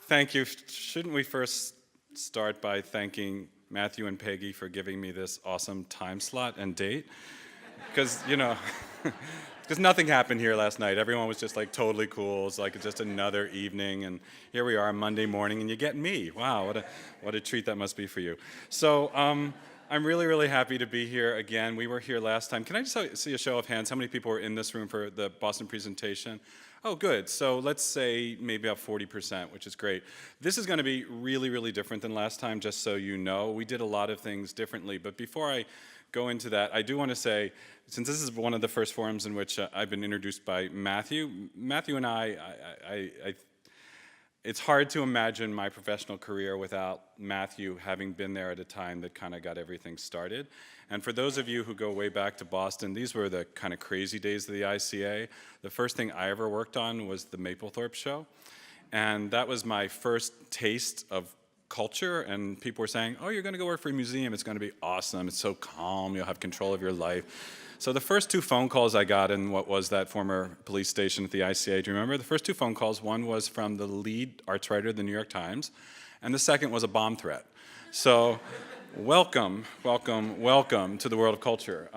Thank you. Shouldn't we first start by thanking Matthew and Peggy for giving me this awesome time slot and date? Because, because nothing happened here last night. Everyone was just like totally cool. It's like just another evening, and here we are Monday morning, and you get me. Wow, what a treat that must be for you. So I'm really, really happy to be here again. We were here last time. Can I just see a show of hands? How many people were in this room for the Boston presentation? Oh, good. So let's say maybe about 40%, which is great. This is going to be really, really different than last time, just so you know. We did a lot of things differently, but before I go into that, I do want to say, since this is one of the first forums in which I've been introduced by Matthew and I it's hard to imagine my professional career without Matthew having been there at a time that kind of got everything started. And for those of you who go way back to Boston, these were the kind of crazy days of the ICA. The first thing I ever worked on was the Mapplethorpe show. And that was my first taste of culture, and people were saying, oh, you're going to go work for a museum, it's going to be awesome, it's so calm, you'll have control of your life. So the first two phone calls I got in what was that former police station at the ICA, do you remember? The first two phone calls, one was from the lead arts writer of the New York Times, and the second was a bomb threat. So welcome, welcome, welcome to the world of culture.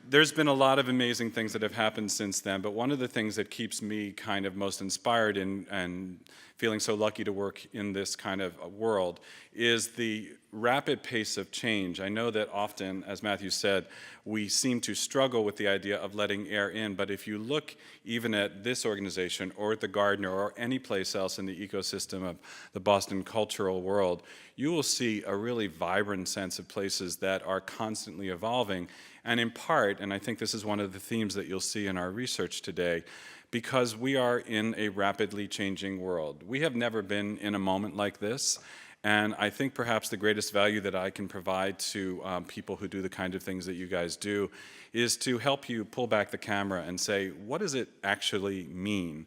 There's been a lot of amazing things that have happened since then, but one of the things that keeps me kind of most inspired and feeling so lucky to work in this kind of world is the rapid pace of change. I know that often, as Matthew said, we seem to struggle with the idea of letting air in, but if you look even at this organization or at the Gardner or any place else in the ecosystem of the Boston cultural world, you will see a really vibrant sense of places that are constantly evolving. And in part, and I think this is one of the themes that you'll see in our research today, because we are in a rapidly changing world. We have never been in a moment like this, and I think perhaps the greatest value that I can provide to people who do the kind of things that you guys do is to help you pull back the camera and say, what does it actually mean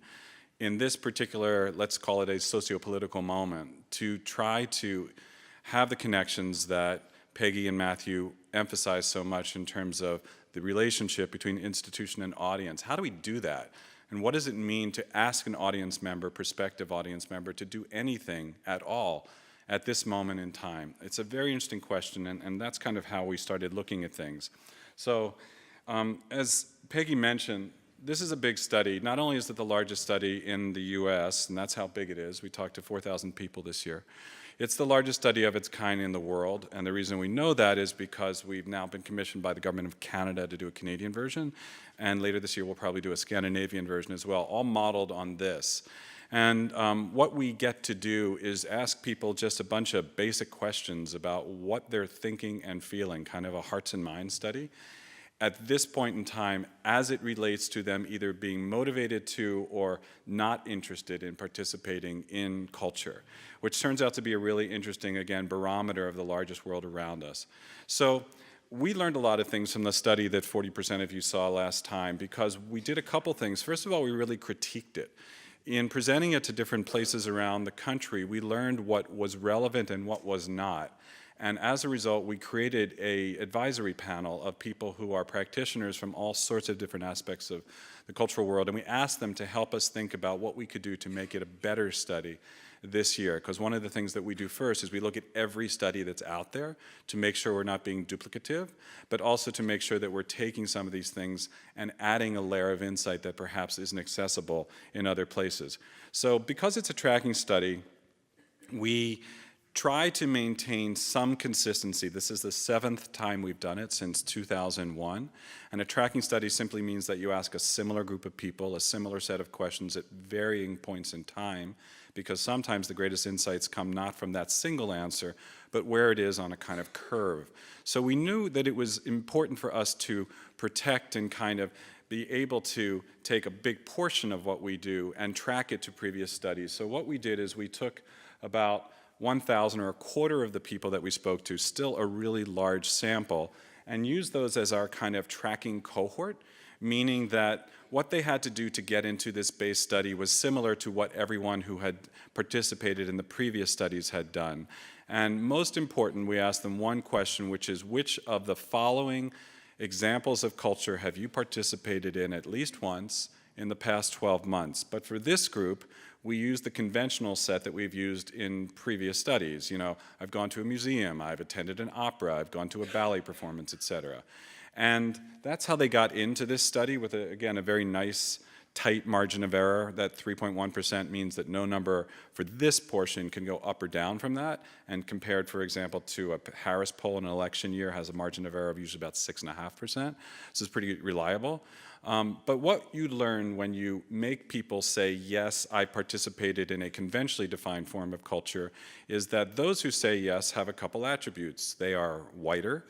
in this particular, let's call it a socio-political moment, to try to have the connections that Peggy and Matthew emphasize so much in terms of the relationship between institution and audience. How do we do that? And what does it mean to ask an audience member, prospective audience member, to do anything at all at this moment in time? It's a very interesting question, and that's kind of how we started looking at things. So as Peggy mentioned, this is a big study. Not only is it the largest study in the US, and that's how big it is. We talked to 4,000 people this year. It's the largest study of its kind in the world, and the reason we know that is because we've now been commissioned by the government of Canada to do a Canadian version, and later this year we'll probably do a Scandinavian version as well, all modeled on this. And what we get to do is ask people just a bunch of basic questions about what they're thinking and feeling, kind of a hearts and minds study, at this point in time as it relates to them either being motivated to or not interested in participating in culture, which turns out to be a really interesting, again, barometer of the largest world around us. So we learned a lot of things from the study that 40% of you saw last time because we did a couple things. First of all, we really critiqued it. In presenting it to different places around the country, we learned what was relevant and what was not. And as a result, we created an advisory panel of people who are practitioners from all sorts of different aspects of the cultural world, and we asked them to help us think about what we could do to make it a better study this year. Because one of the things that we do first is we look at every study that's out there to make sure we're not being duplicative, but also to make sure that we're taking some of these things and adding a layer of insight that perhaps isn't accessible in other places. So because it's a tracking study, we try to maintain some consistency. This is the 7th time we've done it since 2001. And a tracking study simply means that you ask a similar group of people, a similar set of questions at varying points in time, because sometimes the greatest insights come not from that single answer, but where it is on a kind of curve. So we knew that it was important for us to protect and kind of be able to take a big portion of what we do and track it to previous studies. So what we did is we took about 1,000 or a quarter of the people that we spoke to, still a really large sample, and used those as our kind of tracking cohort, meaning that what they had to do to get into this base study was similar to what everyone who had participated in the previous studies had done. And most important, we asked them one question, which is, which of the following examples of culture have you participated in at least once in the past 12 months. But for this group, we use the conventional set that we've used in previous studies. You know, I've gone to a museum, I've attended an opera, I've gone to a ballet performance, etc. And that's how they got into this study with, again, a very nice, tight margin of error. That 3.1% means that no number for this portion can go up or down from that. And compared, for example, to a Harris poll in an election year has a margin of error of usually about 6.5%. This is pretty reliable. But what you learn when you make people say, yes, I participated in a conventionally defined form of culture, is that those who say yes have a couple attributes. They are whiter,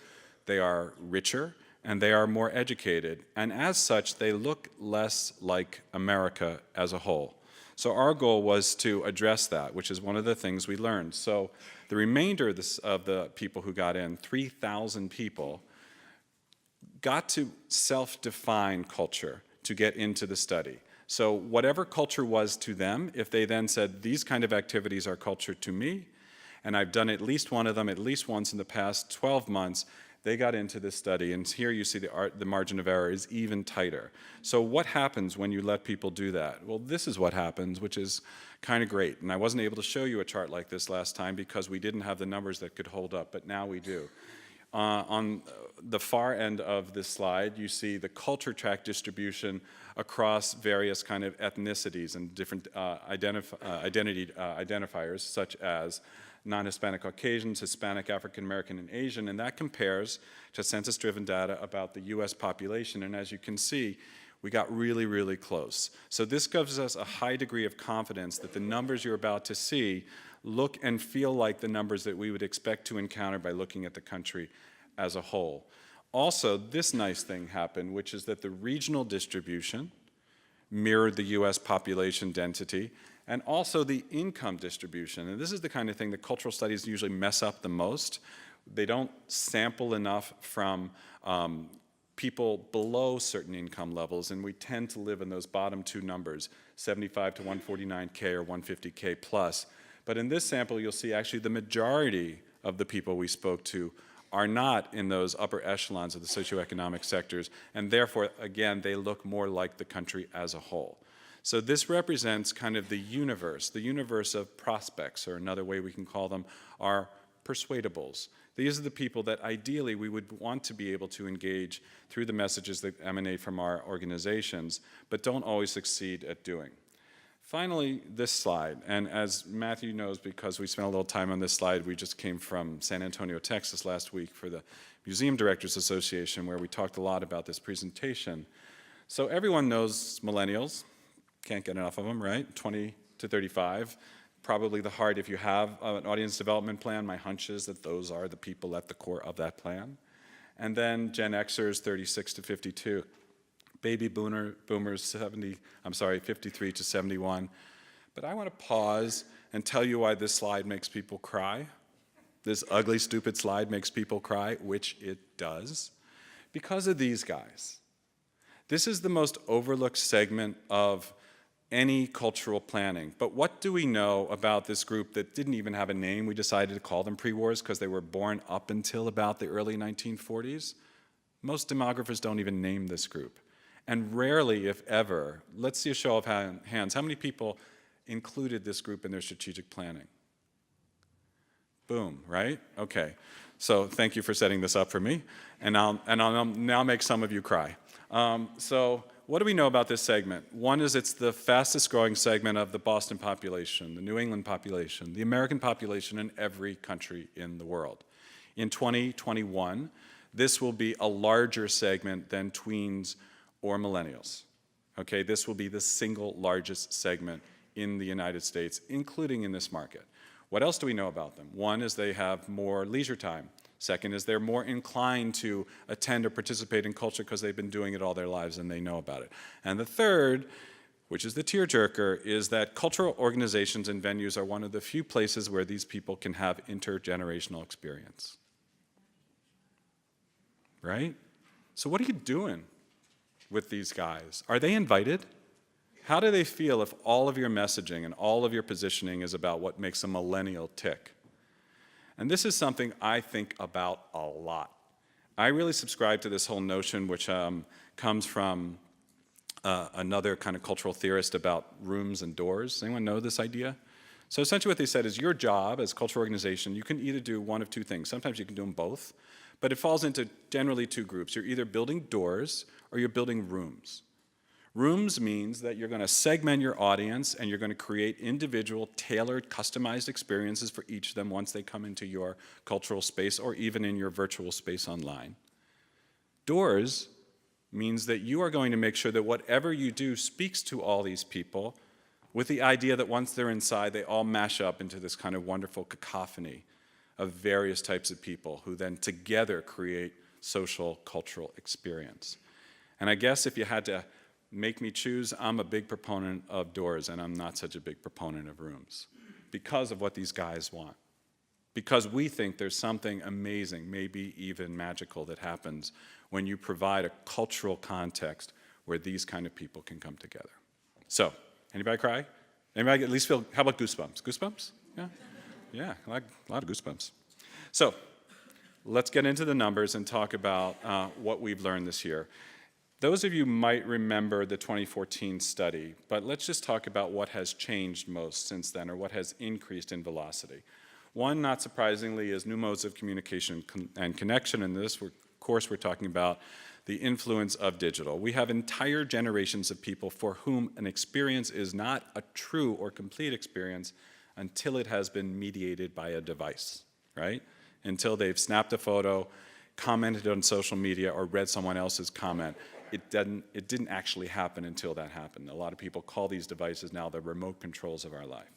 they are richer, and they are more educated. And as such, they look less like America as a whole. So our goal was to address that, which is one of the things we learned. So the remainder of the people who got in, 3,000 people, got to self-define culture to get into the study. So whatever culture was to them, if they then said, these kind of activities are culture to me, and I've done at least one of them at least once in the past 12 months, they got into this study, and here you see the margin of error is even tighter. So what happens when you let people do that? Well, this is what happens, which is kind of great. And I wasn't able to show you a chart like this last time because we didn't have the numbers that could hold up, but now we do. On the far end of this slide, you see the culture tract distribution across various kind of ethnicities and different identity identifiers, such as non-Hispanic Caucasians, Hispanic, African American, and Asian, and that compares to census-driven data about the US population, and as you can see, we got really, really close. So this gives us a high degree of confidence that the numbers you're about to see look and feel like the numbers that we would expect to encounter by looking at the country as a whole. Also, this nice thing happened, which is that the regional distribution mirrored the US population density, and also the income distribution. And this is the kind of thing that cultural studies usually mess up the most. They don't sample enough from people below certain income levels, and we tend to live in those bottom two numbers, 75 to 149K or 150K plus. But in this sample, you'll see actually the majority of the people we spoke to are not in those upper echelons of the socioeconomic sectors, and therefore, again, they look more like the country as a whole. So this represents kind of the universe of prospects, or another way we can call them are persuadables. These are the people that ideally we would want to be able to engage through the messages that emanate from our organizations, but don't always succeed at doing. Finally, this slide, and as Matthew knows, because we spent a little time on this slide, we just came from San Antonio, Texas last week for the Museum Directors Association, where we talked a lot about this presentation. So everyone knows millennials, can't get enough of them, right? 20 to 35, probably the heart if you have an audience development plan. My hunch is that those are the people at the core of that plan. And then Gen Xers, 36 to 52. Baby boomers, 53 to 71. But I want to pause and tell you why this slide makes people cry. This ugly, stupid slide makes people cry, which it does, because of these guys. This is the most overlooked segment of any cultural planning. But what do we know about this group that didn't even have a name? We decided to call them pre-wars because they were born up until about the early 1940s. Most demographers don't even name this group. And rarely, if ever, let's see a show of hands. How many people included this group in their strategic planning? Boom, right? Okay. So thank you for setting this up for me. And I'll now make some of you cry. So what do we know about this segment? One is it's the fastest growing segment of the Boston population, the New England population, the American population in every country in the world. In 2021, this will be a larger segment than tweens or millennials. Okay, this will be the single largest segment in the United States, including in this market. What else do we know about them? One is they have more leisure time. Second is they're more inclined to attend or participate in culture because they've been doing it all their lives and they know about it. And the third, which is the tearjerker, is that cultural organizations and venues are one of the few places where these people can have intergenerational experience. Right? So what are you doing with these guys? Are they invited? How do they feel if all of your messaging and all of your positioning is about what makes a millennial tick? And this is something I think about a lot. I really subscribe to this whole notion, which comes from another kind of cultural theorist about rooms and doors. Anyone know this idea? So essentially what they said is your job as a cultural organization, you can either do one of two things. Sometimes you can do them both, but it falls into generally two groups. You're either building doors or you're building rooms. Rooms means that you're going to segment your audience and you're going to create individual, tailored, customized experiences for each of them once they come into your cultural space or even in your virtual space online. Doors means that you are going to make sure that whatever you do speaks to all these people with the idea that once they're inside, they all mash up into this kind of wonderful cacophony of various types of people who then together create social, cultural experience. And I guess if you had to make me choose, I'm a big proponent of doors, and I'm not such a big proponent of rooms because of what these guys want. Because we think there's something amazing, maybe even magical, that happens when you provide a cultural context where these kind of people can come together. So, anybody cry? Anybody at least feel, how about goosebumps? Goosebumps? Yeah? Yeah, like a lot of goosebumps. So, let's get into the numbers and talk about what we've learned this year. Those of you might remember the 2014 study, but let's just talk about what has changed most since then, or what has increased in velocity. One, not surprisingly, is new modes of communication and connection. In this course, we're talking about the influence of digital. We have entire generations of people for whom an experience is not a true or complete experience until it has been mediated by a device, right? Until they've snapped a photo, commented on social media, or read someone else's comment. It didn't actually happen until that happened. A lot of people call these devices now the remote controls of our life.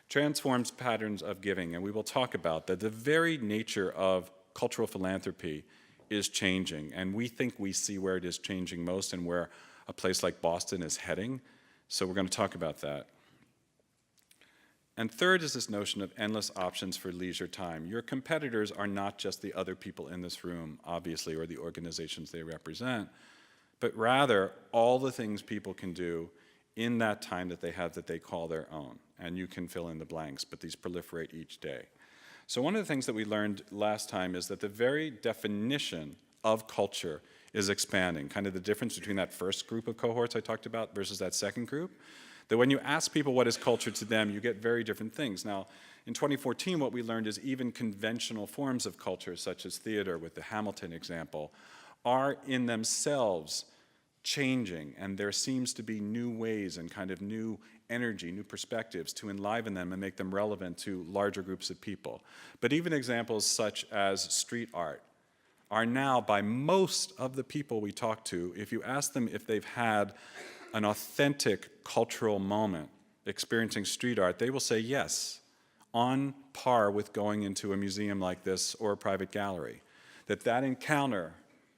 Transforms patterns of giving, and we will talk about that the very nature of cultural philanthropy is changing, and we think we see where it is changing most and where a place like Boston is heading, so we're going to talk about that. And third is this notion of endless options for leisure time. Your competitors are not just the other people in this room, obviously, or the organizations they represent, but rather all the things people can do in that time that they have that they call their own. And you can fill in the blanks, but these proliferate each day. So one of the things that we learned last time is that the very definition of culture is expanding, kind of the difference between that first group of cohorts I talked about versus that second group. That when you ask people what is culture to them, you get very different things. Now, in 2014, what we learned is even conventional forms of culture, such as theater with the Hamilton example, are in themselves changing, and there seems to be new ways and kind of new energy, new perspectives to enliven them and make them relevant to larger groups of people. But even examples such as street art are now, by most of the people we talk to, if you ask them if they've had an authentic cultural moment experiencing street art, they will say yes, on par with going into a museum like this or a private gallery. That encounter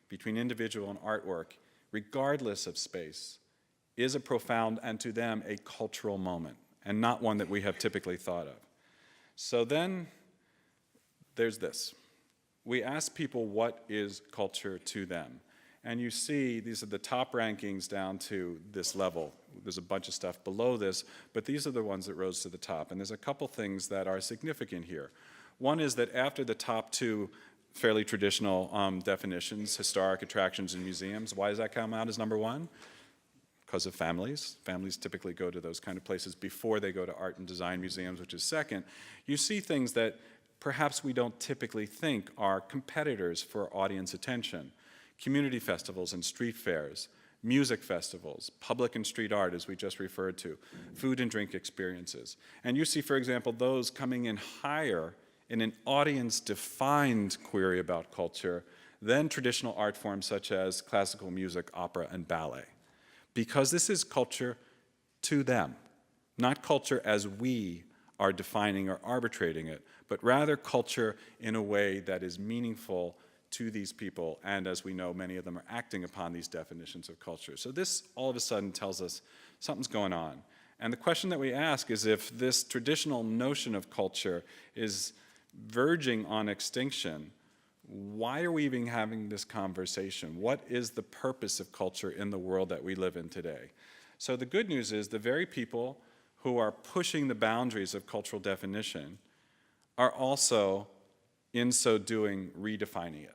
between individual and artwork, regardless of space, is a profound and to them a cultural moment, and not one that we have typically thought of. So then there's this. We ask people what is culture to them. And you see, these are the top rankings down to this level. There's a bunch of stuff below this, but these are the ones that rose to the top. And there's a couple things that are significant here. One is that after the top two fairly traditional definitions, historic attractions and museums, why does that come out as number one? Because of families. Families typically go to those kind of places before they go to art and design museums, which is second. You see things that perhaps we don't typically think are competitors for audience attention. Community festivals and street fairs, music festivals, public and street art, as we just referred to, food and drink experiences. And you see, for example, those coming in higher in an audience-defined query about culture than traditional art forms such as classical music, opera, and ballet. Because this is culture to them, not culture as we are defining or arbitrating it, but rather culture in a way that is meaningful to these people, and as we know, many of them are acting upon these definitions of culture. So this all of a sudden tells us something's going on. And the question that we ask is, if this traditional notion of culture is verging on extinction, why are we even having this conversation? What is the purpose of culture in the world that we live in today? So the good news is the very people who are pushing the boundaries of cultural definition are also, in so doing, redefining it.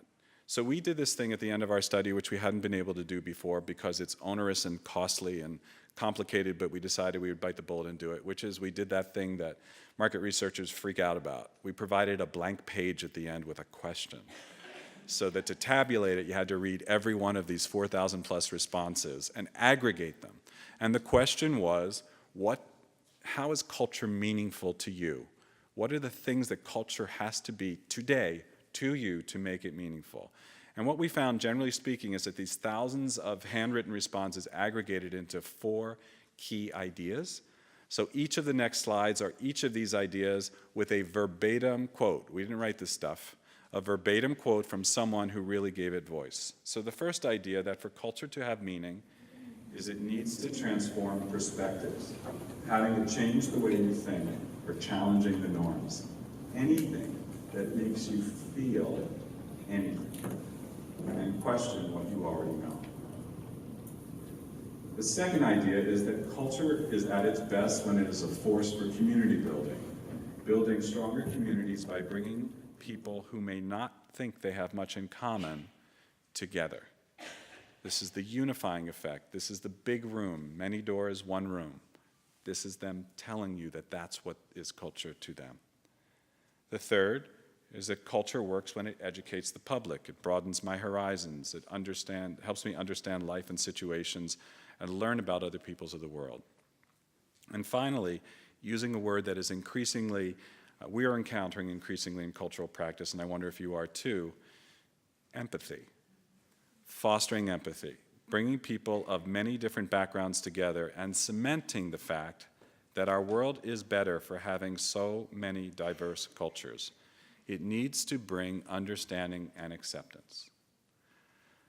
So we did this thing at the end of our study, which we hadn't been able to do before because it's onerous and costly and complicated, but we decided we would bite the bullet and do it, which is we did that thing that market researchers freak out about. We provided a blank page at the end with a question, so that to tabulate it, you had to read every one of these 4,000 plus responses and aggregate them. And the question was, how is culture meaningful to you? What are the things that culture has to be today to you to make it meaningful? And what we found, generally speaking, is that these thousands of handwritten responses aggregated into 4 key ideas. So each of the next slides are each of these ideas with a verbatim quote. We didn't write this stuff. A verbatim quote from someone who really gave it voice. So the first idea, that for culture to have meaning, is it needs to transform perspectives, having to change the way you think or challenging the norms. Anything that makes you feel anything and question what you already know. The second idea is that culture is at its best when it is a force for community building, building stronger communities by bringing people who may not think they have much in common together. This is the unifying effect. This is the big room, many doors, one room. This is them telling you that that's what is culture to them. The third is that culture works when it educates the public. It broadens my horizons. It helps me understand life and situations and learn about other peoples of the world. And finally, using a word that is we are encountering increasingly in cultural practice, and I wonder if you are too, empathy. Fostering empathy, bringing people of many different backgrounds together and cementing the fact that our world is better for having so many diverse cultures. It needs to bring understanding and acceptance.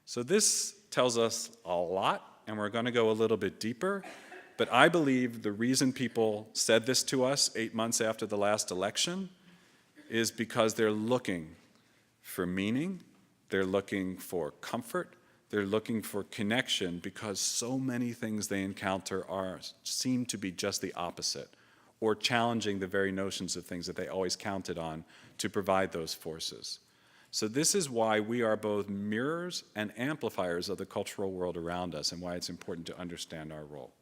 So this tells us a lot, and we're going to go a little bit deeper, but I believe the reason people said this to us 8 months after the last election is because they're looking for meaning, they're looking for comfort, they're looking for connection, because so many things they encounter seem to be just the opposite, or challenging the very notions of things that they always counted on to provide those forces. So this is why we are both mirrors and amplifiers of the cultural world around us, and why it's important to understand our role.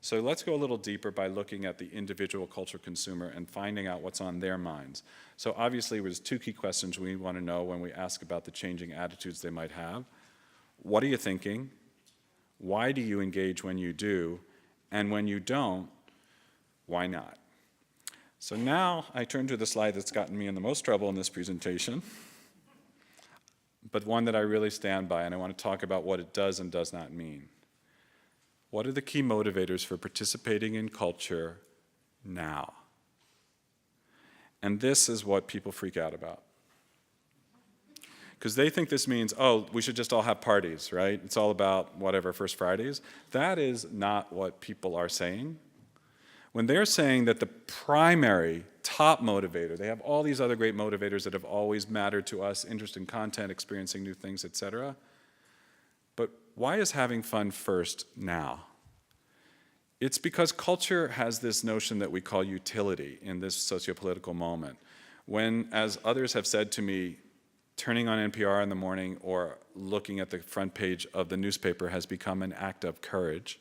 So let's go a little deeper by looking at the individual cultural consumer and finding out what's on their minds. So obviously there's 2 key questions we want to know when we ask about the changing attitudes they might have. What are you thinking? Why do you engage when you do? And when you don't, why not? So now I turn to the slide that's gotten me in the most trouble in this presentation, but one that I really stand by, and I want to talk about what it does and does not mean. What are the key motivators for participating in culture now? And this is what people freak out about. Because they think this means, oh, we should just all have parties, right? It's all about whatever, First Fridays. That is not what people are saying. When they're saying that the primary top motivator, they have all these other great motivators that have always mattered to us, interest in content, experiencing new things, etc. But why is having fun first now? It's because culture has this notion that we call utility in this sociopolitical moment. When, as others have said to me, turning on NPR in the morning or looking at the front page of the newspaper has become an act of courage.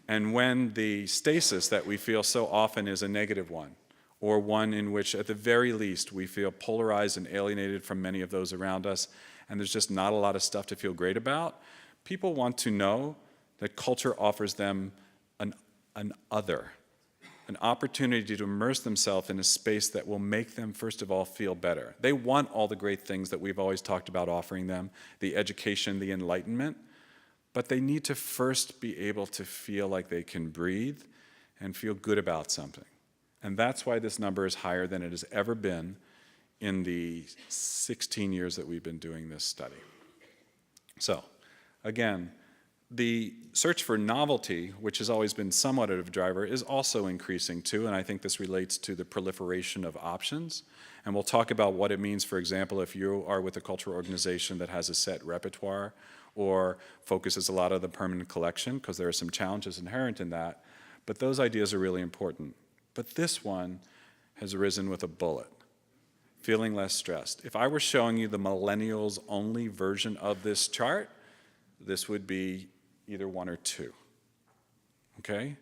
And when the stasis that we feel so often is a negative one, or one in which at the very least we feel polarized and alienated from many of those around us, and there's just not a lot of stuff to feel great about, people want to know that culture offers them an other, an opportunity to immerse themselves in a space that will make them, first of all, feel better. They want all the great things that we've always talked about offering them, the education, the enlightenment, but they need to first be able to feel like they can breathe and feel good about something. And that's why this number is higher than it has ever been in the 16 years that we've been doing this study. So, again, the search for novelty, which has always been somewhat of a driver, is also increasing too, and I think this relates to the proliferation of options. And we'll talk about what it means, for example, if you are with a cultural organization that has a set repertoire or focuses a lot on the permanent collection, because there are some challenges inherent in that, but those ideas are really important. But this one has arisen with a bullet. feeling less stressed. If I were showing you the millennials only version of this chart, this would be either 1 or 2, okay?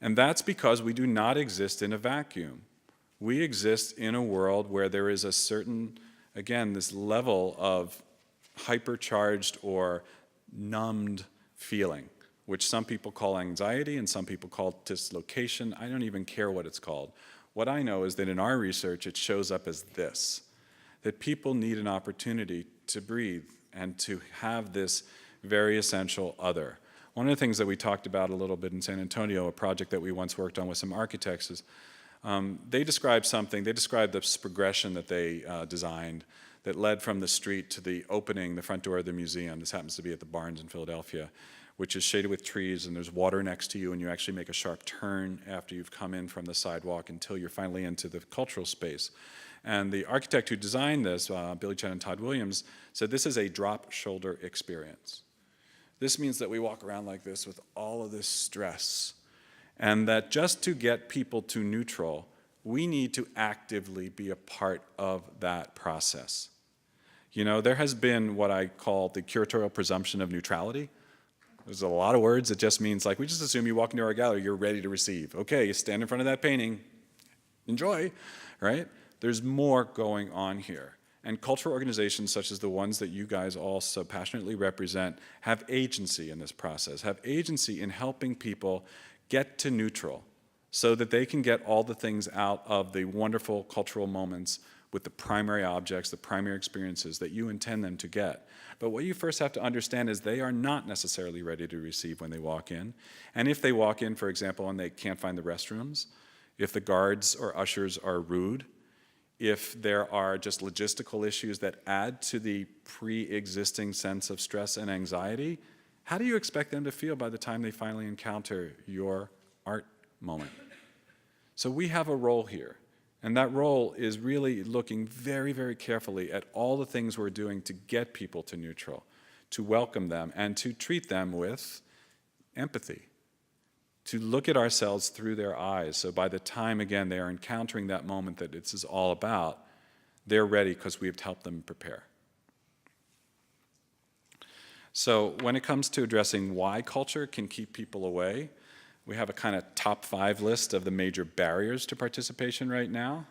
And that's because we do not exist in a vacuum. We exist in a world where there is a certain, again, this level of hypercharged or numbed feeling, which some people call anxiety and some people call dislocation. I don't even care what it's called. What I know is that in our research, it shows up as this, that people need an opportunity to breathe and to have this very essential other. One of the things that we talked about a little bit in San Antonio, a project that we once worked on with some architects, is they described this progression that they designed that led from the street to the opening, the front door of the museum. This happens to be at the Barnes in Philadelphia, which is shaded with trees, and there's water next to you, and you actually make a sharp turn after you've come in from the sidewalk until you're finally into the cultural space. And the architect who designed this, Billy Chen and Todd Williams, said this is a drop shoulder experience. This means that we walk around like this with all of this stress, and that just to get people to neutral, we need to actively be a part of that process. You know, there has been what I call the curatorial presumption of neutrality. There's a lot of words. It just means, like, we just assume you walk into our gallery, you're ready to receive. Okay, you stand in front of that painting, enjoy, right? There's more going on here. And cultural organizations such as the ones that you guys all so passionately represent have agency in this process, have agency in helping people get to neutral so that they can get all the things out of the wonderful cultural moments with the primary objects, the primary experiences that you intend them to get. But what you first have to understand is they are not necessarily ready to receive when they walk in. And if they walk in, for example, and they can't find the restrooms, if the guards or ushers are rude, if there are just logistical issues that add to the pre-existing sense of stress and anxiety, how do you expect them to feel by the time they finally encounter your art moment? So we have a role here, and that role is really looking very, very carefully at all the things we're doing to get people to neutral, to welcome them, and to treat them with empathy, to look at ourselves through their eyes. So by the time, again, they are encountering that moment that this is all about, they're ready because we have helped them prepare. So when it comes to addressing why culture can keep people away, we have a kind of top 5 list of the major barriers to participation right now.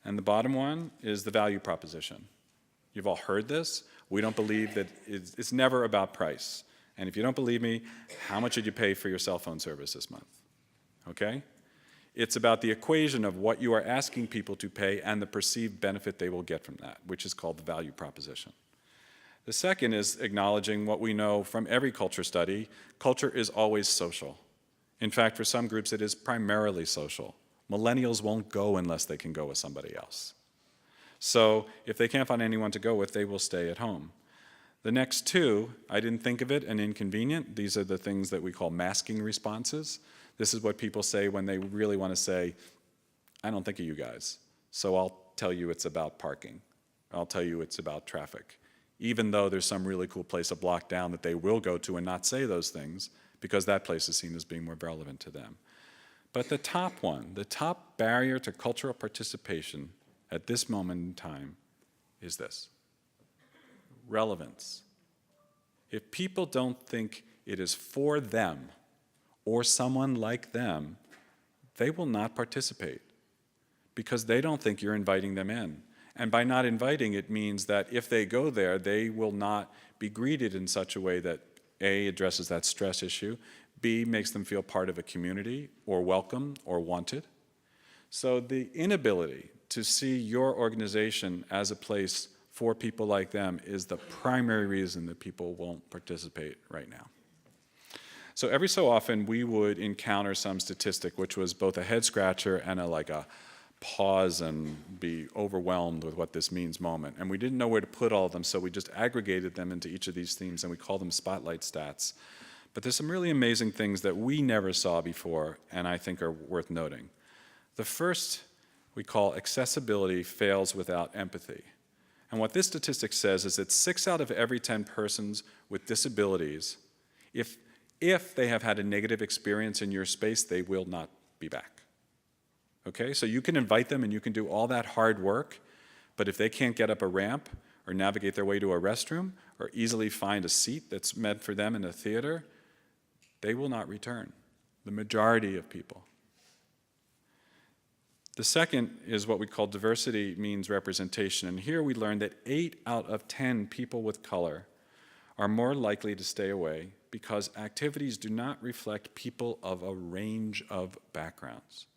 And the bottom one is the value proposition. You've all heard this. We don't believe that it's never about price. And if you don't believe me, how much did you pay for your cell phone service this month? Okay? It's about the equation of what you are asking people to pay and the perceived benefit they will get from that, which is called the value proposition. The second is acknowledging what we know from every culture study. Culture is always social. In fact, for some groups, it is primarily social. Millennials won't go unless they can go with somebody else. So if they can't find anyone to go with, they will stay at home. The next 2, I didn't think of it, and inconvenient. These are the things that we call masking responses. This is what people say when they really want to say, I don't think of you guys, so I'll tell you it's about parking. I'll tell you it's about traffic. Even though there's some really cool place a block down that they will go to and not say those things, because that place is seen as being more relevant to them. But the top one, the top barrier to cultural participation at this moment in time is this: relevance. If people don't think it is for them or someone like them, they will not participate because they don't think you're inviting them in. And by not inviting, it means that if they go there, they will not be greeted in such a way that A, addresses that stress issue, B, makes them feel part of a community or welcome or wanted. So the inability to see your organization as a place for people like them is the primary reason that people won't participate right now. So every so often we would encounter some statistic which was both a head scratcher and a pause and be overwhelmed with what this means moment. And we didn't know where to put all of them, so we just aggregated them into each of these themes and we call them spotlight stats. But there's some really amazing things that we never saw before and I think are worth noting. The first we call accessibility fails without empathy. And what this statistic says is that 6 out of every 10 persons with disabilities, if they have had a negative experience in your space, they will not be back. Okay, so you can invite them and you can do all that hard work, But if they can't get up a ramp or navigate their way to a restroom or easily find a seat that's meant for them in a theater, they will not return. The majority of people. The second is what we call diversity means representation. And here we learned that 8 out of 10 people with color are more likely to stay away because activities do not reflect people of a range of backgrounds.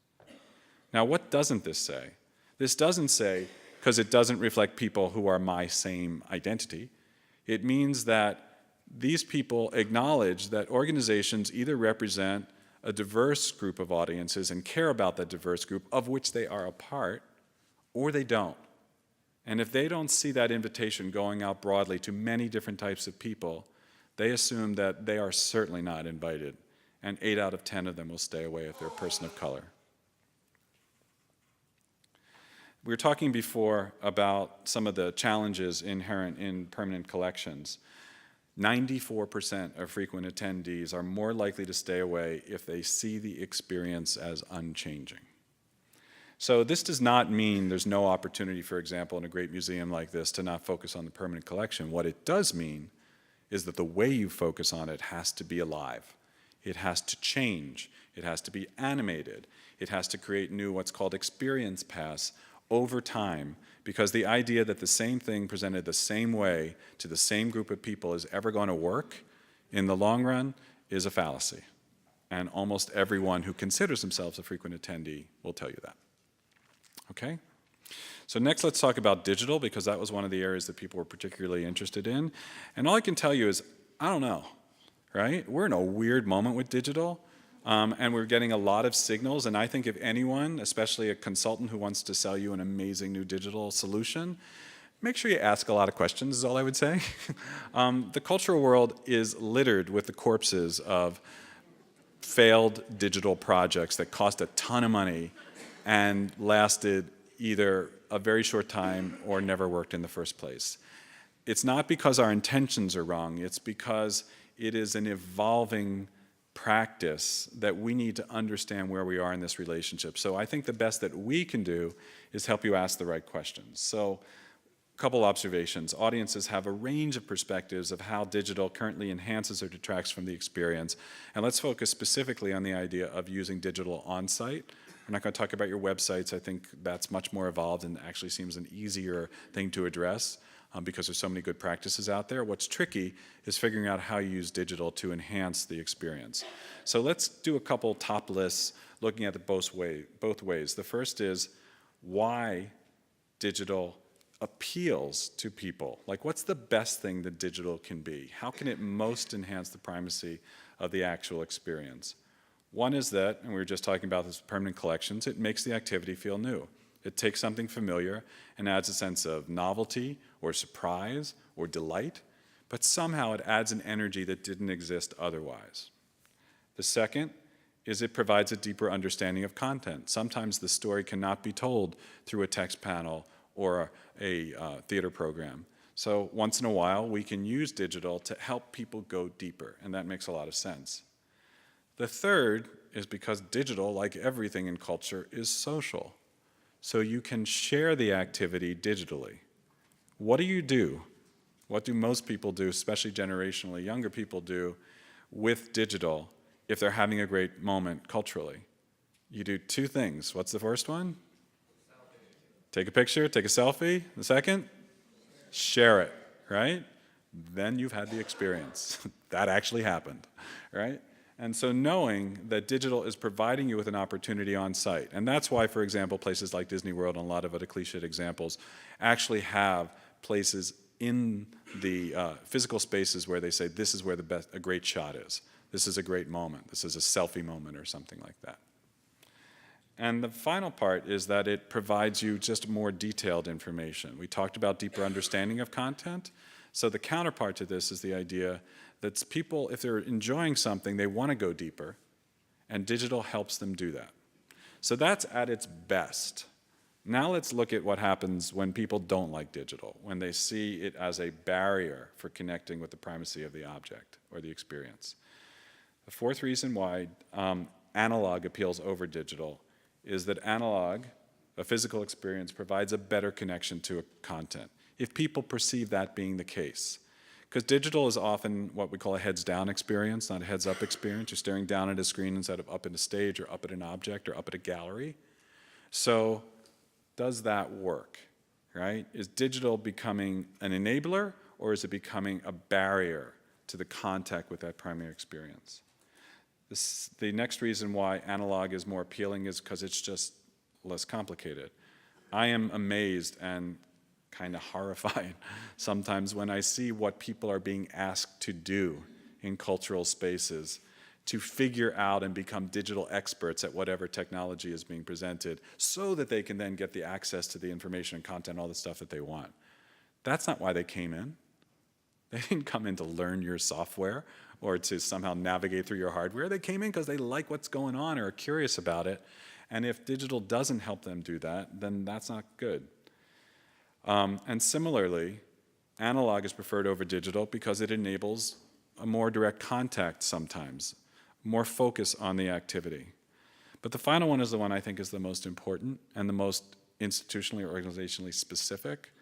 Now, what doesn't this say? This doesn't say, because it doesn't reflect people who are my same identity. It means that these people acknowledge that organizations either represent a diverse group of audiences and care about that diverse group of which they are a part, or they don't. And if they don't see that invitation going out broadly to many different types of people, they assume that they are certainly not invited, and 8 out of 10 of them will stay away if they're a person of color. We were talking before about some of the challenges inherent in permanent collections. 94% of frequent attendees are more likely to stay away if they see the experience as unchanging. So this does not mean there's no opportunity, for example, in a great museum like this to not focus on the permanent collection. What it does mean is that the way you focus on it has to be alive. It has to change. It has to be animated. It has to create new what's called experience paths over time, because the idea that the same thing presented the same way to the same group of people is ever going to work in the long run is a fallacy. And almost everyone who considers themselves a frequent attendee will tell you that. Okay? So next let's talk about digital, because that was one of the areas that people were particularly interested in. And all I can tell you is, I don't know, right? We're in a weird moment with digital. And we're getting a lot of signals, and I think if anyone, especially a consultant who wants to sell you an amazing new digital solution, make sure you ask a lot of questions, is all I would say. The cultural world is littered with the corpses of failed digital projects that cost a ton of money and lasted either a very short time or never worked in the first place. It's not because our intentions are wrong, it's because it is an evolving practice that we need to understand where we are in this relationship. So I think the best that we can do is help you ask the right questions. So a couple observations. Audiences have a range of perspectives of how digital currently enhances or detracts from the experience. And let's focus specifically on the idea of using digital on-site. We're not going to talk about your websites. I think that's much more evolved and actually seems an easier thing to address. Because there's so many good practices out there. What's tricky is figuring out how you use digital to enhance the experience. So let's do a couple top lists looking at it both ways. The first is why digital appeals to people. Like, what's the best thing that digital can be? How can it most enhance the primacy of the actual experience? One is that, and we were just talking about this with permanent collections, it makes the activity feel new. It takes something familiar and adds a sense of novelty or surprise or delight, but somehow it adds an energy that didn't exist otherwise. The second is it provides a deeper understanding of content. Sometimes the story cannot be told through a text panel or a theater program. So once in a while, we can use digital to help people go deeper, and that makes a lot of sense. The third is because digital, like everything in culture, is social. So you can share the activity digitally. What do you do? What do most people do, especially generationally younger people do, with digital if they're having a great moment culturally? You do two things. What's the first one? Take a picture, take a selfie. The second? Share it, right? Then you've had the experience. That actually happened, right? And so knowing that digital is providing you with an opportunity on site, and that's why, for example, places like Disney World and a lot of other cliched examples actually have places in the physical spaces where they say this is where a great shot is. This is a great moment. This is a selfie moment or something like that. And the final part is that it provides you just more detailed information. We talked about deeper understanding of content. So the counterpart to this is the idea that people, if they're enjoying something, they want to go deeper, and digital helps them do that. So that's at its best. Now let's look at what happens when people don't like digital, when they see it as a barrier for connecting with the primacy of the object or the experience. The fourth reason why analog appeals over digital is that analog a physical experience provides a better connection to a content, if people perceive that being the case. Because digital is often what we call a heads-down experience, not a heads-up experience. You're staring down at a screen instead of up at a stage or up at an object or up at a gallery. So does that work, right? Is digital becoming an enabler, or is it becoming a barrier to the contact with that primary experience? The next reason why analog is more appealing is because it's just less complicated. I am amazed and kind of horrified sometimes when I see what people are being asked to do in cultural spaces to figure out and become digital experts at whatever technology is being presented so that they can then get the access to the information and content, all the stuff that they want. That's not why they came in. They didn't come in to learn your software or to somehow navigate through your hardware. They came in because they like what's going on or are curious about it. And if digital doesn't help them do that, then that's not good. And similarly, analog is preferred over digital because it enables a more direct contact sometimes, more focus on the activity. But the final one is the one I think is the most important and the most institutionally or organizationally specific,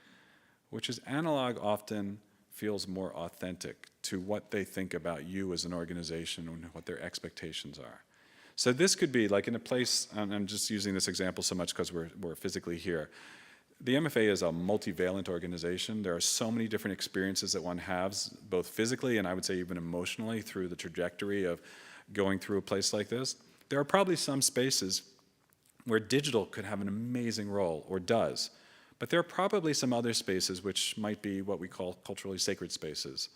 which is analog often feels more authentic to what they think about you as an organization and what their expectations are. So this could be like in a place, and I'm just using this example so much because we're physically here. The MFA is a multivalent organization. There are so many different experiences that one has, both physically and I would say even emotionally through the trajectory of going through a place like this. There are probably some spaces where digital could have an amazing role, or does. But there are probably some other spaces which might be what we call culturally sacred spaces,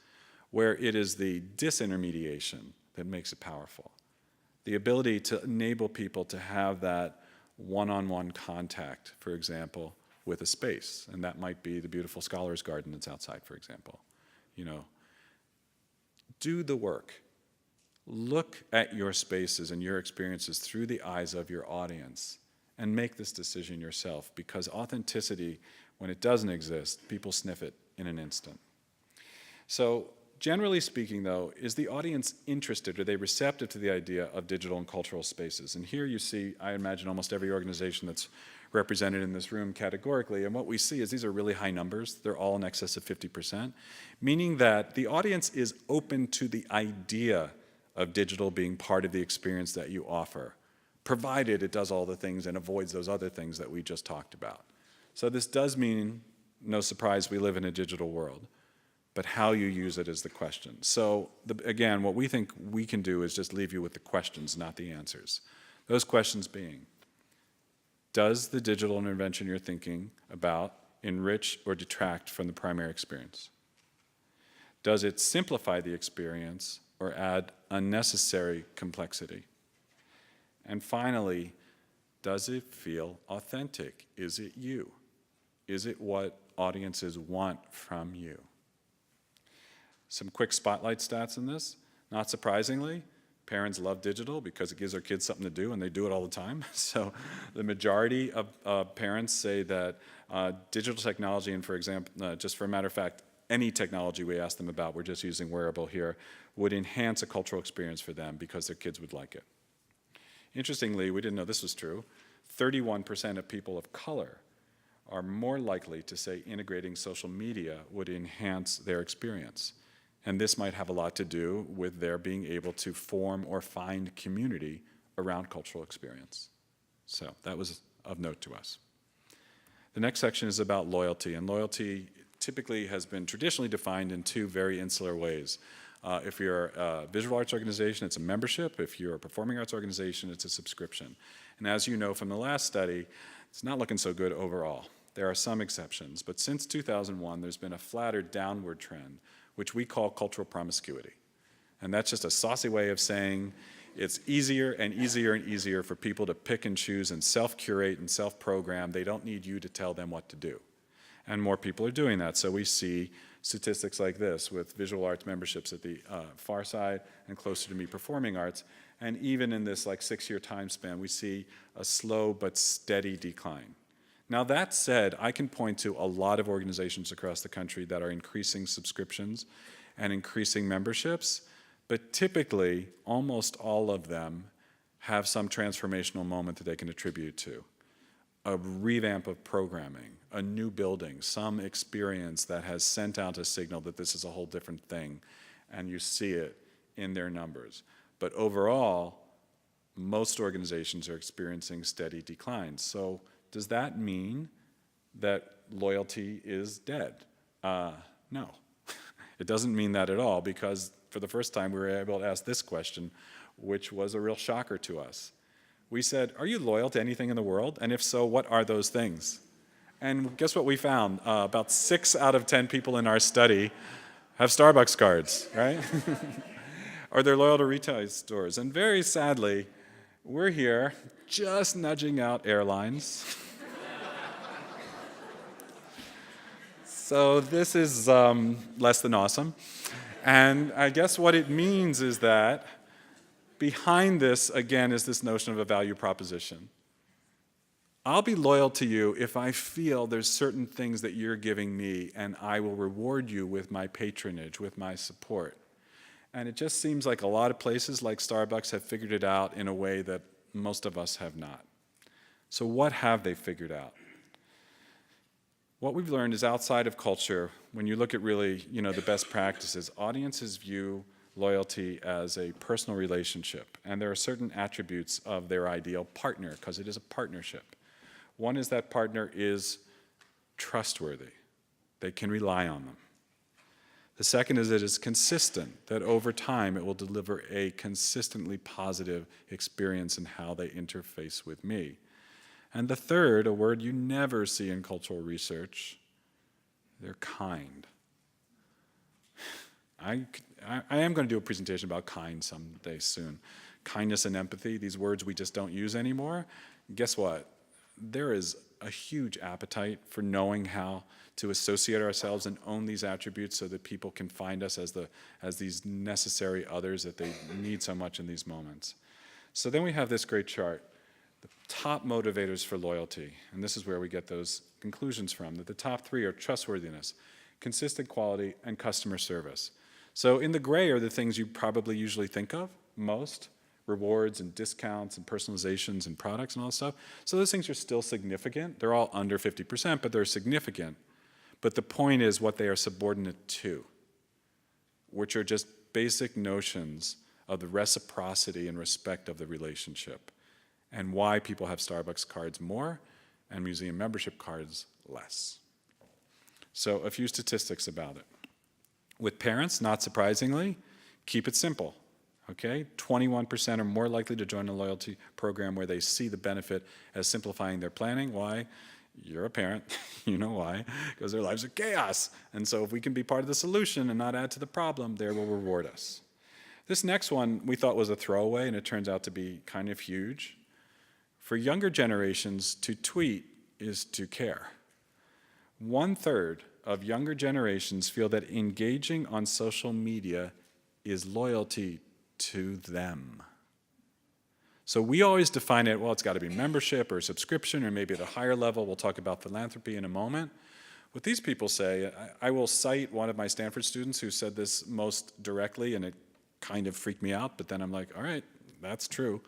where it is the disintermediation that makes it powerful. The ability to enable people to have that one-on-one contact, for example, with a space. And that might be the beautiful scholars garden that's outside, for example. You know, do the work. Look at your spaces and your experiences through the eyes of your audience and make this decision yourself, because authenticity, when it doesn't exist, people sniff it in an instant. So generally speaking, though, is the audience interested? Are they receptive to the idea of digital and cultural spaces? And here you see, I imagine, almost every organization that's represented in this room categorically, and what we see is these are really high numbers. They're all in excess of 50%, meaning that the audience is open to the idea of digital being part of the experience that you offer, provided it does all the things and avoids those other things that we just talked about. So this does mean, no surprise, we live in a digital world, but how you use it is the question. So again, what we think we can do is just leave you with the questions, not the answers. Those questions being, does the digital intervention you're thinking about enrich or detract from the primary experience? Does it simplify the experience or add unnecessary complexity? And finally, does it feel authentic? Is it you? Is it what audiences want from you? Some quick spotlight stats in this. Not surprisingly, parents love digital because it gives their kids something to do, and they do it all the time. So the majority of parents say that digital technology, and for example, just for a matter of fact, any technology we ask them about, we're just using wearable here, would enhance a cultural experience for them because their kids would like it. Interestingly, we didn't know this was true, 31% of people of color are more likely to say integrating social media would enhance their experience. And this might have a lot to do with their being able to form or find community around cultural experience. So that was of note to us. The next section is about loyalty, and loyalty typically has been traditionally defined in two very insular ways. If you're a visual arts organization, it's a membership. If you're a performing arts organization, it's a subscription. And as you know from the last study, it's not looking so good overall. There are some exceptions, but since 2001, there's been a flatter downward trend, which we call cultural promiscuity. And that's just a saucy way of saying it's easier and easier and easier for people to pick and choose and self-curate and self-program. They don't need you to tell them what to do. And more people are doing that. So we see statistics like this with visual arts memberships at the far side and closer to me performing arts. And even in this like 6-year time span, we see a slow but steady decline. Now that said, I can point to a lot of organizations across the country that are increasing subscriptions and increasing memberships, but typically almost all of them have some transformational moment that they can attribute to. a revamp of programming, a new building, some experience that has sent out a signal that this is a whole different thing, and you see it in their numbers. But overall, most organizations are experiencing steady declines. So does that mean that loyalty is dead? No, it doesn't mean that at all, because for the first time we were able to ask this question, which was a real shocker to us. We said, are you loyal to anything in the world? And if so, what are those things? And guess what we found? About 6 out of 10 people in our study have Starbucks cards, right? Or they're loyal to retail stores. And very sadly, we're here just nudging out airlines. So this is less than awesome. And I guess what it means is that behind this, again, is this notion of a value proposition. I'll be loyal to you if I feel there's certain things that you're giving me, and I will reward you with my patronage, with my support. And it just seems like a lot of places like Starbucks have figured it out in a way that most of us have not. So what have they figured out? What we've learned is outside of culture, when you look at really, the best practices, audiences view loyalty as a personal relationship. And there are certain attributes of their ideal partner, because it is a partnership. One is that partner is trustworthy. They can rely on them. The second is it is consistent, that over time it will deliver a consistently positive experience in how they interface with me. And the third, a word you never see in cultural research, they're kind. I am going to do a presentation about kind someday soon. Kindness and empathy, these words we just don't use anymore. Guess what? There is a huge appetite for knowing how to associate ourselves and own these attributes so that people can find us as these necessary others that they need so much in these moments. So then we have this great chart, the top motivators for loyalty. And this is where we get those conclusions from, that the top 3 are trustworthiness, consistent quality, and customer service. So in the gray are the things you probably usually think of most, rewards and discounts and personalizations and products and all that stuff. So those things are still significant. They're all under 50%, but they're significant. But the point is what they are subordinate to, which are just basic notions of the reciprocity and respect of the relationship, and why people have Starbucks cards more and museum membership cards less. So a few statistics about it. With parents, not surprisingly, keep it simple. Okay, 21% are more likely to join a loyalty program where they see the benefit as simplifying their planning. Why? You're a parent, you know why, because their lives are chaos. And so if we can be part of the solution and not add to the problem, they will reward us. This next one we thought was a throwaway, and it turns out to be kind of huge. For younger generations, to tweet is to care. 1/3 of younger generations feel that engaging on social media is loyalty to them. So we always define it, well, it's got to be membership or subscription, or maybe at a higher level. We'll talk about philanthropy in a moment. What these people say, I will cite one of my Stanford students who said this most directly, and it kind of freaked me out, but then I'm like, all right, that's true.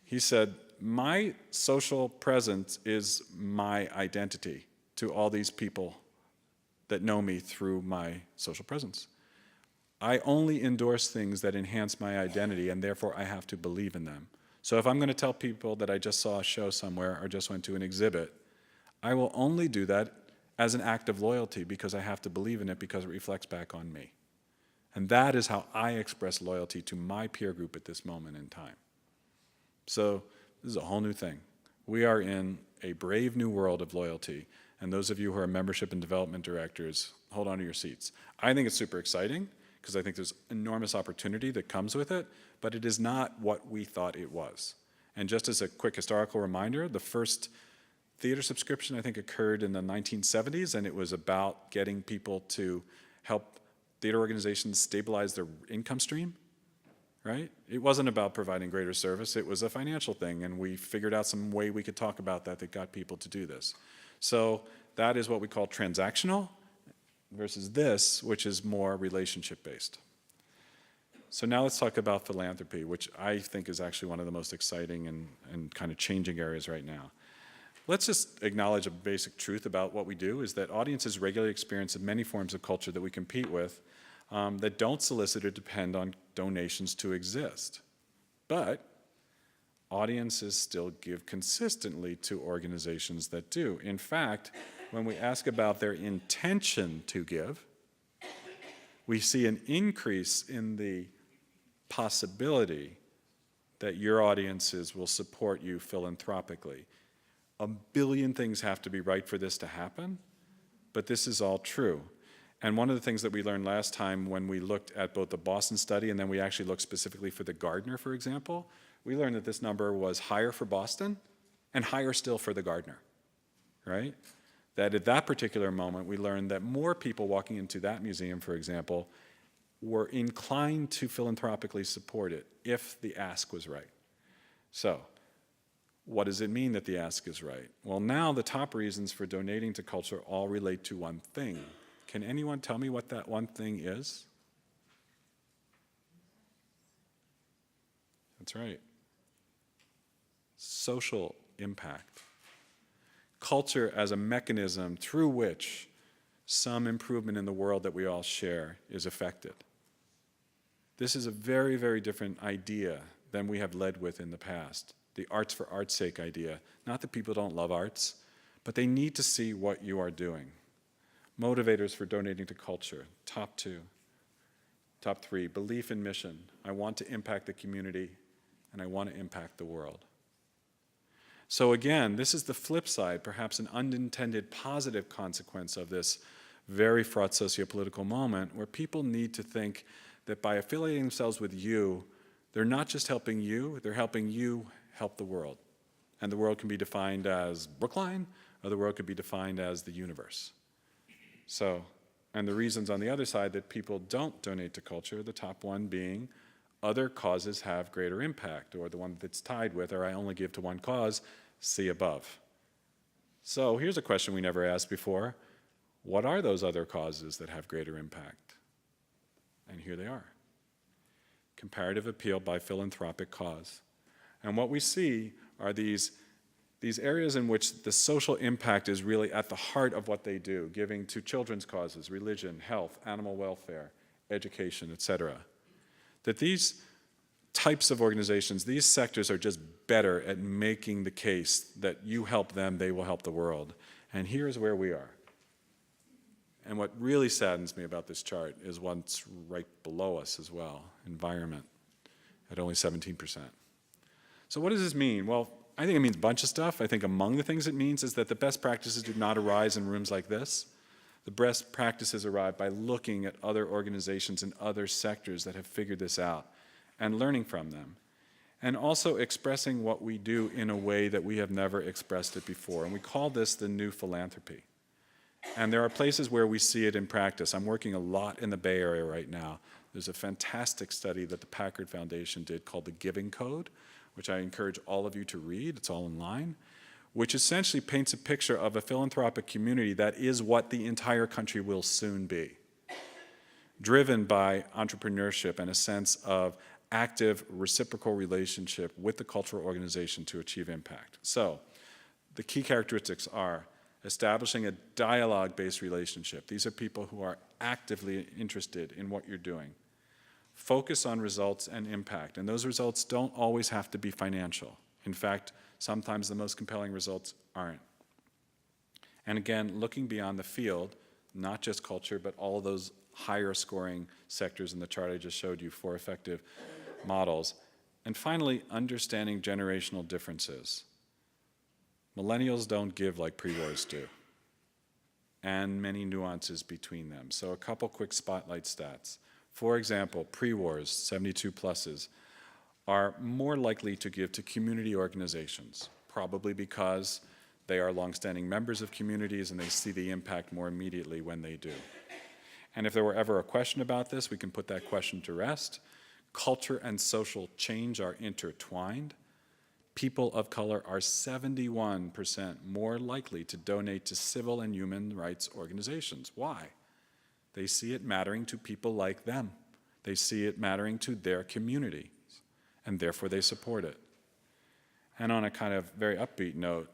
He said, my social presence is my identity to all these people that know me through my social presence. I only endorse things that enhance my identity, and therefore I have to believe in them. So if I'm going to tell people that I just saw a show somewhere or just went to an exhibit, I will only do that as an act of loyalty because I have to believe in it because it reflects back on me. And that is how I express loyalty to my peer group at this moment in time. So this is a whole new thing. We are in a brave new world of loyalty, and those of you who are membership and development directors, hold on to your seats. I think it's super exciting, because I think there's enormous opportunity that comes with it, but it is not what we thought it was. And just as a quick historical reminder, the first theater subscription, I think, occurred in the 1970s, and it was about getting people to help theater organizations stabilize their income stream, right? It wasn't about providing greater service, it was a financial thing, and we figured out some way we could talk about that got people to do this. So that is what we call transactional, versus this, which is more relationship-based. So now let's talk about philanthropy, which I think is actually one of the most exciting and kind of changing areas right now. let's just acknowledge a basic truth about what we do is that audiences regularly experience many forms of culture that we compete with that don't solicit or depend on donations to exist. But audiences still give consistently to organizations that do. In fact, when we ask about their intention to give, we see an increase in the possibility that your audiences will support you philanthropically. A billion things have to be right for this to happen, but this is all true. And one of the things that we learned last time when we looked at both the Boston study and then we actually looked specifically for the Gardner, for example, we learned that this number was higher for Boston and higher still for the Gardner, right? That at that particular moment, we learned that more people walking into that museum, for example, were inclined to philanthropically support it if the ask was right. So, what does it mean that the ask is right? Well, now the top reasons for donating to culture all relate to one thing. Can anyone tell me what that one thing is? That's right. Social impact. Culture as a mechanism through which some improvement in the world that we all share is affected. This is a very, very different idea than we have led with in the past. The arts for art's sake idea. Not that people don't love arts, but they need to see what you are doing. Motivators for donating to culture, top 2. Top 3, belief in mission. I want to impact the community, and I want to impact the world. So again, this is the flip side, perhaps an unintended positive consequence of this very fraught sociopolitical moment, where people need to think that by affiliating themselves with you, they're not just helping you, they're helping you help the world. And the world can be defined as Brookline, or the world could be defined as the universe. So, and the reasons on the other side that people don't donate to culture, the top one being other causes have greater impact, or the one that's tied with, or I only give to one cause, see above. So here's a question we never asked before. What are those other causes that have greater impact? And here they are. Comparative appeal by philanthropic cause. And what we see are these areas in which the social impact is really at the heart of what they do, giving to children's causes, religion, health, animal welfare, education, etc. That these types of organizations, these sectors are just better at making the case that you help them, they will help the world. And here's where we are. And what really saddens me about this chart is what's right below us as well, environment, at only 17%. So what does this mean? Well, I think it means a bunch of stuff. I think among the things it means is that the best practices do not arise in rooms like this. The best practices arrive by looking at other organizations in other sectors that have figured this out and learning from them. And also expressing what we do in a way that we have never expressed it before. And we call this the new philanthropy. And there are places where we see it in practice. I'm working a lot in the Bay Area right now. There's a fantastic study that the Packard Foundation did called the Giving Code, which I encourage all of you to read. It's all online, which essentially paints a picture of a philanthropic community that is what the entire country will soon be, driven by entrepreneurship and a sense of active reciprocal relationship with the cultural organization to achieve impact. So the key characteristics are establishing a dialogue-based relationship. These are people who are actively interested in what you're doing. Focus on results and impact, and those results don't always have to be financial. In fact, sometimes the most compelling results aren't. And again, looking beyond the field, not just culture, but all of those higher scoring sectors in the chart I just showed you for effective models. And finally, understanding generational differences. Millennials don't give like pre-wars do, and many nuances between them. So a couple quick spotlight stats. For example, pre-wars, 72 pluses, are more likely to give to community organizations, probably because they are longstanding members of communities and they see the impact more immediately when they do. And if there were ever a question about this, we can put that question to rest. Culture and social change are intertwined. People of color are 71% more likely to donate to civil and human rights organizations. Why? They see it mattering to people like them. They see it mattering to their communities, and therefore they support it. And on a kind of very upbeat note,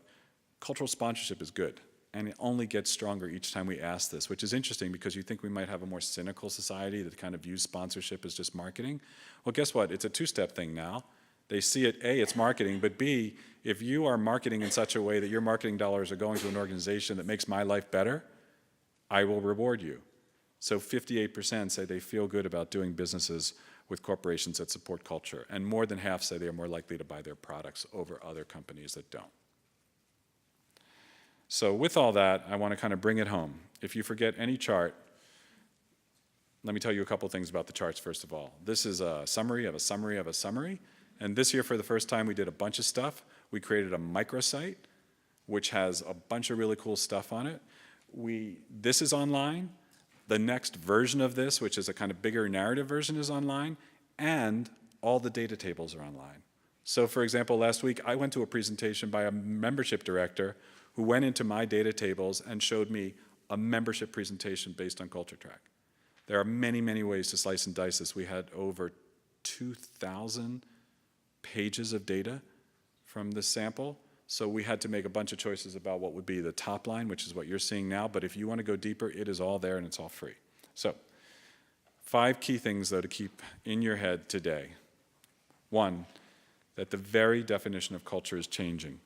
cultural sponsorship is good, and it only gets stronger each time we ask this, which is interesting because you think we might have a more cynical society that kind of views sponsorship as just marketing. Well, guess what? It's a two-step thing now. They see it, A, it's marketing, but B, if you are marketing in such a way that your marketing dollars are going to an organization that makes my life better, I will reward you. So 58% say they feel good about doing businesses with corporations that support culture, and more than half say they are more likely to buy their products over other companies that don't. So with all that, I want to kind of bring it home. If you forget any chart, let me tell you a couple things about the charts first of all. This is a summary of a summary of a summary. And this year, for the first time, we did a bunch of stuff. We created a microsite, which has a bunch of really cool stuff on it. This is online. The next version of this, which is a kind of bigger narrative version, is online. And all the data tables are online. So for example, last week, I went to a presentation by a membership director who went into my data tables and showed me a membership presentation based on Culture Track. There are many, many ways to slice and dice this. We had over 2,000 pages of data from this sample. So we had to make a bunch of choices about what would be the top line, which is what you're seeing now. But if you want to go deeper, it is all there and it's all free. So 5 key things, though, to keep in your head today. 1, that the very definition of culture is changing.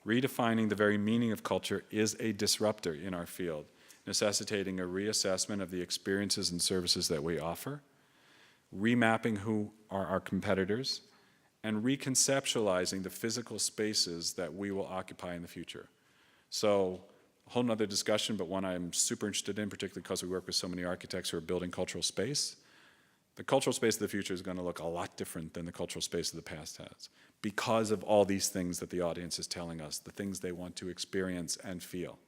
Redefining the very meaning of culture is a disruptor in our field, necessitating a reassessment of the experiences and services that we offer, remapping who are our competitors, and reconceptualizing the physical spaces that we will occupy in the future. So, a whole nother discussion, but one I'm super interested in, particularly because we work with so many architects who are building cultural space. The cultural space of the future is going to look a lot different than the cultural space of the past has, because of all these things that the audience is telling us, the things they want to experience and feel.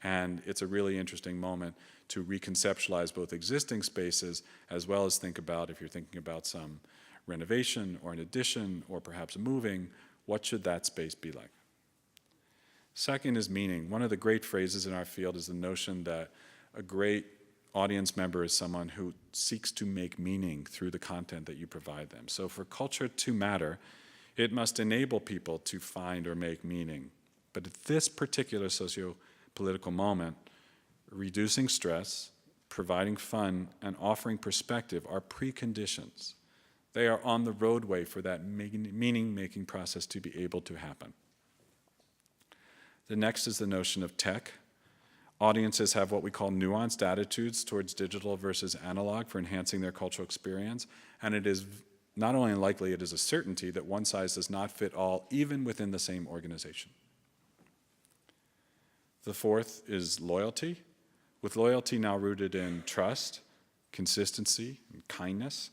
And it's a really interesting moment to reconceptualize both existing spaces as well as think about, if you're thinking about some renovation or an addition or perhaps moving, what should that space be like? Second is meaning. One of the great phrases in our field is the notion that a great audience member is someone who seeks to make meaning through the content that you provide them. So for culture to matter, it must enable people to find or make meaning. But at this particular socio-political moment, reducing stress, providing fun, and offering perspective are preconditions. They are on the roadway for that meaning-making process to be able to happen. The next is the notion of tech. Audiences have what we call nuanced attitudes towards digital versus analog for enhancing their cultural experience, and it is not only likely, it is a certainty that one size does not fit all, even within the same organization. The fourth is loyalty, with loyalty now rooted in trust, consistency, and kindness.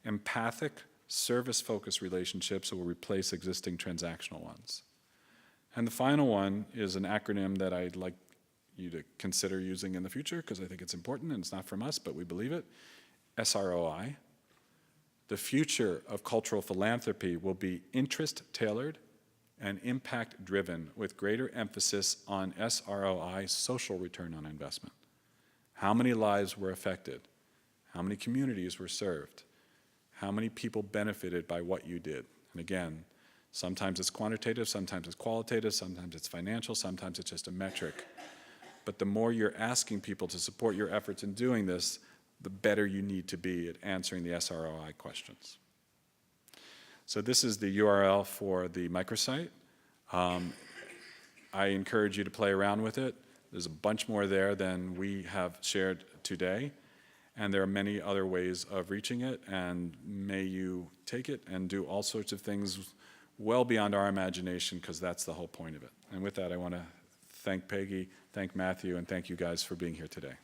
Empathic, service-focused relationships will replace existing transactional ones. And the final one is an acronym that I'd like you to consider using in the future because I think it's important and it's not from us, but we believe it. SROI. The future of cultural philanthropy will be interest-tailored and impact-driven with greater emphasis on SROI, social return on investment. How many lives were affected? How many communities were served? How many people benefited by what you did? And again, sometimes it's quantitative, sometimes it's qualitative, sometimes it's financial, sometimes it's just a metric. But the more you're asking people to support your efforts in doing this, the better you need to be at answering the SROI questions. So this is the URL for the microsite. I encourage you to play around with it. There's a bunch more there than we have shared today. And there are many other ways of reaching it, and may you take it and do all sorts of things well beyond our imagination, because that's the whole point of it. And with that, I want to thank Peggy, thank Matthew, and thank you guys for being here today.